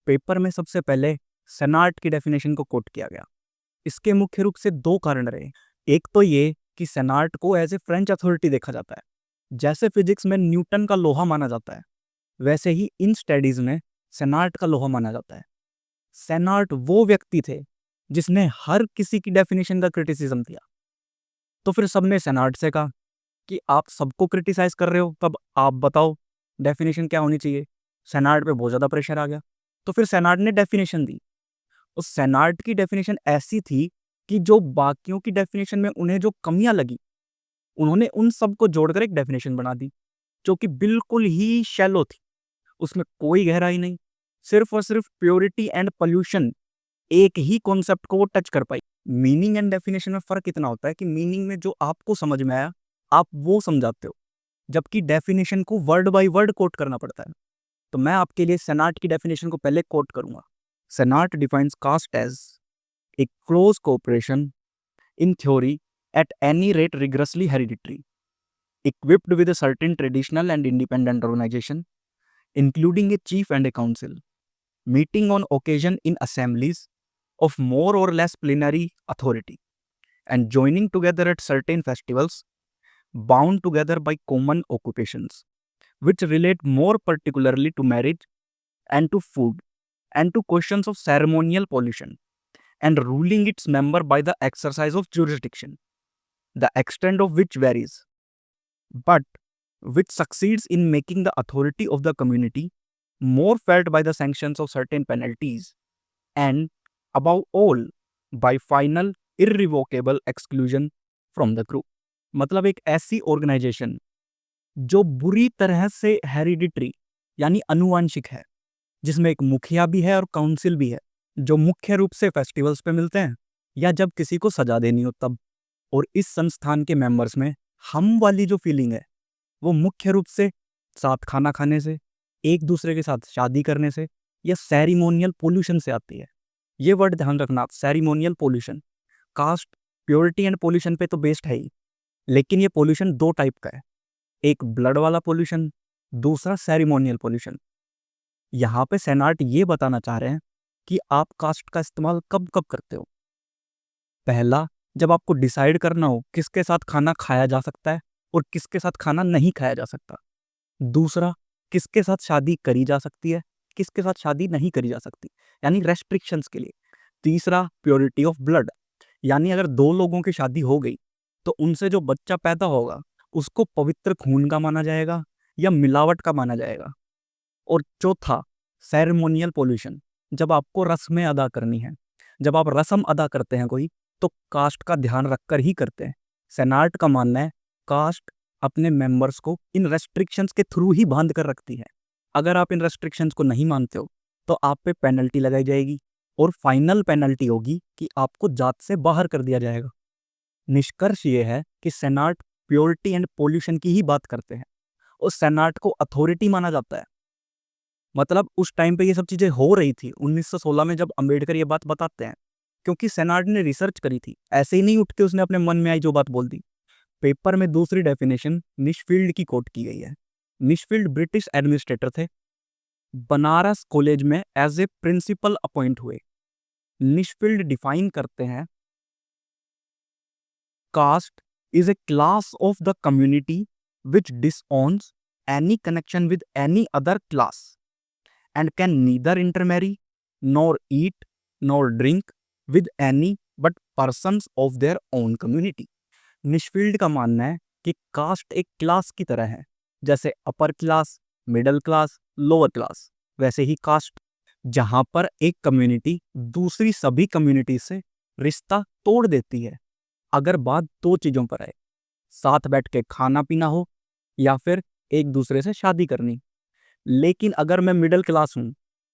Paper में सबसे पहले सेनाट की डेफिनेशन को कोट किया गया। इसके मुख्य रूप से दो कारण रहे। एक तो ये कि सेनाट को एज ए फ्रेंच अथॉरिटी देखा जाता है। जैसे फिजिक्स में न्यूटन का लोहा माना जाता है, वैसे ही इन स्टडीज में सेनाट का लोहा माना जाता है। सेनाट वो व्यक्ति थे जिसने हर किसी की डेफिनेशन का क्रिटिसिज्म दिया। तो फिर सबने सेनाट से कहा कि आप सबको क्रिटिसाइज कर रहे हो, तब आप बताओ डेफिनेशन क्या होनी चाहिए। सेनाट पे बहुत ज़्यादा प्रेशर आ गया, तो फिर सेनाट ने डेफिनेशन दी। उस सेनाट की डेफिनेशन ऐसी थी कि जो बाकियों की डेफिनेशन में उन्हें जो कमियां लगी, उन्होंने उन सबको जोड़कर एक डेफिनेशन बना दी जो कि बिल्कुल ही शैलो थी। उसमें कोई गहराई नहीं, सिर्फ और सिर्फ प्योरिटी एंड पोल्यूशन, एक ही कॉन्सेप्ट को वो टच कर पाई। मीनिंग एंड डेफिनेशन में फर्क इतना होता है कि मीनिंग में जो आपको समझ में आया आप वो समझाते हो, जबकि डेफिनेशन को वर्ड बाय वर्ड कोट करना पड़ता है। तो मैं आपके लिए सेनाट की डेफिनेशन को पहले कोट करूंगा। Senart defines caste as a close cooperation in theory at any rate rigorously hereditary, equipped with a certain traditional and independent organization, including a chief and a council, meeting on occasion in assemblies of more or less plenary authority, and joining together at certain festivals, bound together by common occupations, which relate more particularly to marriage and to food, and to questions of ceremonial pollution, and ruling its member by the exercise of jurisdiction, the extent of which varies, but which succeeds in making the authority of the community more felt by the sanctions of certain penalties, and above all by final irrevocable exclusion from the group। मतलब एक ऐसी organisation जो बुरी तरह से hereditary यानी अनुवांशिक है, जिसमें एक मुखिया भी है और काउंसिल भी है, जो मुख्य रूप से फेस्टिवल्स पे मिलते हैं या जब किसी को सजा देनी हो तब। और इस संस्थान के मेंबर्स में हम वाली जो फीलिंग है वो मुख्य रूप से साथ खाना खाने से, एक दूसरे के साथ शादी करने से या सेरिमोनियल पोल्यूशन से आती है। ये वर्ड ध्यान रखना, ceremonial pollution. Caste, purity and pollution पे तो बेस्ड है ही, लेकिन ये पोल्यूशन दो टाइप का है, एक ब्लड वाला पोल्यूशन, दूसरा सेरिमोनियल पोल्यूशन। यहाँ पे सेनाट ये बताना चाह रहे हैं कि आप कास्ट का इस्तेमाल कब कब करते हो। पहला, जब आपको डिसाइड करना हो किसके साथ खाना खाया जा सकता है और किसके साथ खाना नहीं खाया जा सकता। दूसरा, किसके साथ शादी करी जा सकती है, किसके साथ शादी नहीं करी जा सकती, यानी रेस्ट्रिक्शंस के लिए। तीसरा, प्योरिटी ऑफ ब्लड, यानी अगर दो लोगों की शादी हो गई तो उनसे जो बच्चा पैदा होगा उसको पवित्र खून का माना जाएगा या मिलावट का माना जाएगा। और चौथा, सेरेमोनियल पोल्यूशन, जब आपको रस्में अदा करनी है, जब आप रस्म अदा करते हैं कोई, तो कास्ट का ध्यान रखकर ही करते हैं। सेनाट का मानना है कास्ट अपने मेंबर्स को इन रेस्ट्रिक्शंस के थ्रू ही बांध कर रखती है। अगर आप इन रेस्ट्रिक्शंस को नहीं मानते हो तो आप पे पेनल्टी लगाई जाएगी और फाइनल पेनल्टी होगी कि आपको जात से बाहर कर दिया जाएगा। निष्कर्ष ये है कि सेनाट प्योरिटी एंड पोल्यूशन की ही बात करते हैं और सेनाट को अथॉरिटी माना जाता है। मतलब उस टाइम पे ये सब चीजें हो रही थी 1916 में, जब अंबेडकर ये बात बताते हैं, क्योंकि सेनाट ने रिसर्च करी थी। ऐसे ही नहीं उठ के उसने अपने मन में आई जो बात बोल दी। पेपर में दूसरी डेफिनेशन निशफील्ड की कोट की गई है। निशफील्ड ब्रिटिश एडमिनिस्ट्रेटर थे, बनारस कॉलेज में एज ए प्रिंसिपल अपॉइंट हुए। निशफील्ड डिफाइन करते हैं, caste is a class of the community which disowns any connection with any other class and can neither intermarry nor eat nor drink with any but persons of their own community। निशफील्ड का मानना है कि cast एक class की तरह है, जैसे upper class, middle class, lower class, वैसे ही कास्ट, जहां पर एक कम्युनिटी दूसरी सभी कम्युनिटी से रिश्ता तोड़ देती है अगर बात दो चीजों पर आए, साथ बैठ के खाना पीना हो या फिर एक दूसरे से शादी करनी। लेकिन अगर मैं मिडिल क्लास हूं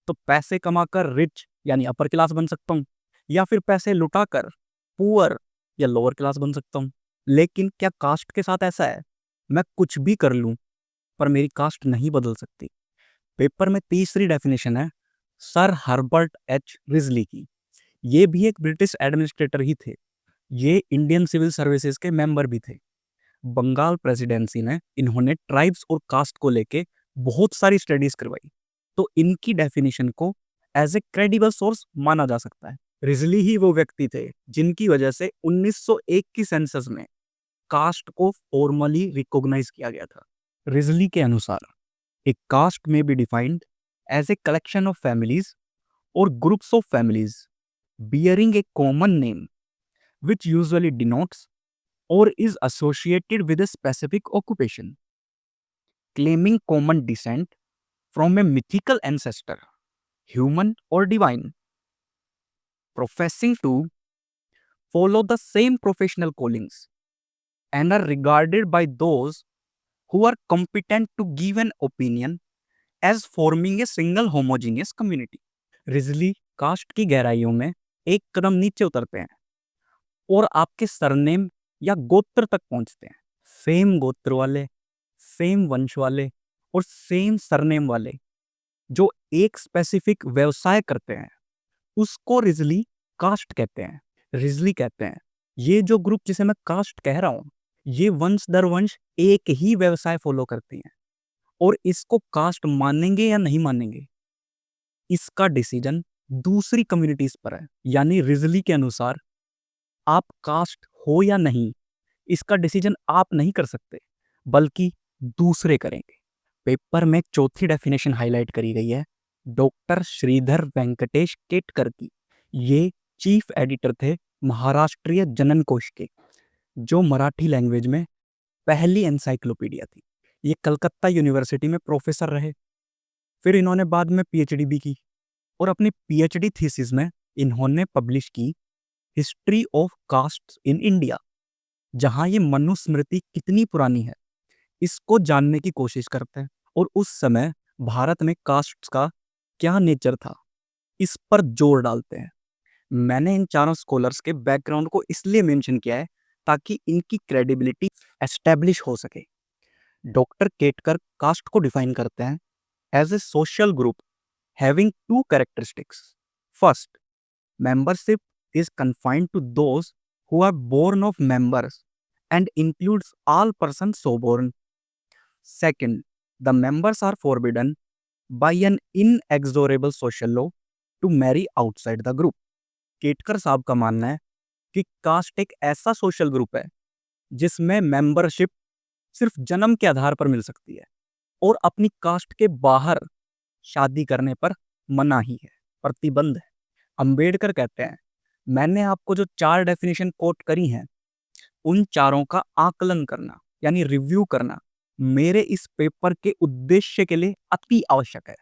तो पैसे कमाकर रिच यानी अपर क्लास बन सकता हूं, या फिर पैसे लुटाकर पुअर या लोअर क्लास बन सकता हूं। लेकिन क्या कास्ट के साथ ऐसा है? मैं कुछ भी कर लूं पर मेरी कास्ट नहीं बदल सकती। पेपर में तीसरी डेफिनेशन है सर हर्बर्ट एच रिजली की। ये भी एक ब्रिटिश एडमिनिस्ट्रेटर ही थे। ये इंडियन सिविल सर्विसेज के मेंबर भी थे। बंगाल प्रेसिडेंसी में इन्होंने ट्राइब्स और कास्ट को लेके बहुत सारी स्टडीज करवाई। तो इनकी डेफिनेशन को एज ए क्रेडिबल सोर्स माना जा सकता है। रिजली ही वो व्यक्ति थे जिनकी वजह से 1901 की सेंसस में कास्ट को फॉर्मली रिकॉग्नाइज किया गया था। रिजली के अनुसार एक कास्ट में be defined as a collection of families और groups of families bearing a common name which usually denotes or is associated with a specific occupation, claiming common descent from a mythical ancestor, human or divine, professing to follow the same professional callings, and are regarded by those who are competent to give an opinion as forming a single homogeneous community. Risley caste की गहराइयों में एक कदम नीचे उतरते हैं और आपके surname या गोत्र तक पहुंचते हैं। सेम गोत्र वाले, सेम वंश वाले और सेम सरनेम वाले जो एक स्पेसिफिक व्यवसाय करते हैं उसको रिजली कास्ट कहते हैं। रिजली कहते हैं ये जो ग्रुप जिसे मैं कास्ट कह रहा हूं ये वंश दर वंश एक ही व्यवसाय फॉलो करते हैं और इसको कास्ट मानेंगे या नहीं मानेंगे इसका डिसीजन दूसरी कम्युनिटीज पर है। यानी रिजली के अनुसार आप कास्ट हो या नहीं इसका डिसीजन आप नहीं कर सकते बल्कि दूसरे करेंगे। पेपर में चौथी डेफिनेशन हाईलाइट करी गई है डॉक्टर श्रीधर वेंकटेश केटकर की। ये चीफ एडिटर थे महाराष्ट्रीय जनन कोश के जो मराठी लैंग्वेज में पहली एनसाइक्लोपीडिया थी। ये कलकत्ता यूनिवर्सिटी में प्रोफेसर रहे, फिर इन्होंने बाद में पीएचडी भी की और अपनी पीएचडी थीसिस में इन्होंने पब्लिश की history of caste in India, जहां ये मनुस्मृति कितनी पुरानी है इसको जानने की कोशिश करते हैं और उस समय भारत में कास्ट का क्या नेचर था इस पर जोर डालते हैं। मैंने इन चारों स्कॉलर्स के बैकग्राउंड को इसलिए मेंशन किया है ताकि इनकी क्रेडिबिलिटी एस्टेब्लिश हो सके। डॉक्टर केटकर कास्ट को डिफाइन करते हैं as a social group having two characteristics. First, membership is confined to those who are born of members and includes all persons so born. Second, the members are forbidden by an inexorable social law to marry outside the group. Ketkar साहब का मानना है कि cast एक ऐसा social group है जिसमें membership सिर्फ जन्म के आधार पर मिल सकती है और अपनी कास्ट के बाहर शादी करने पर मनाही है, प्रतिबंध है। अंबेडकर कहते हैं मैंने आपको जो 4 डेफिनेशन कोट करी हैं उन चारों का आकलन करना यानी रिव्यू करना मेरे इस पेपर के उद्देश्य के लिए अति आवश्यक है।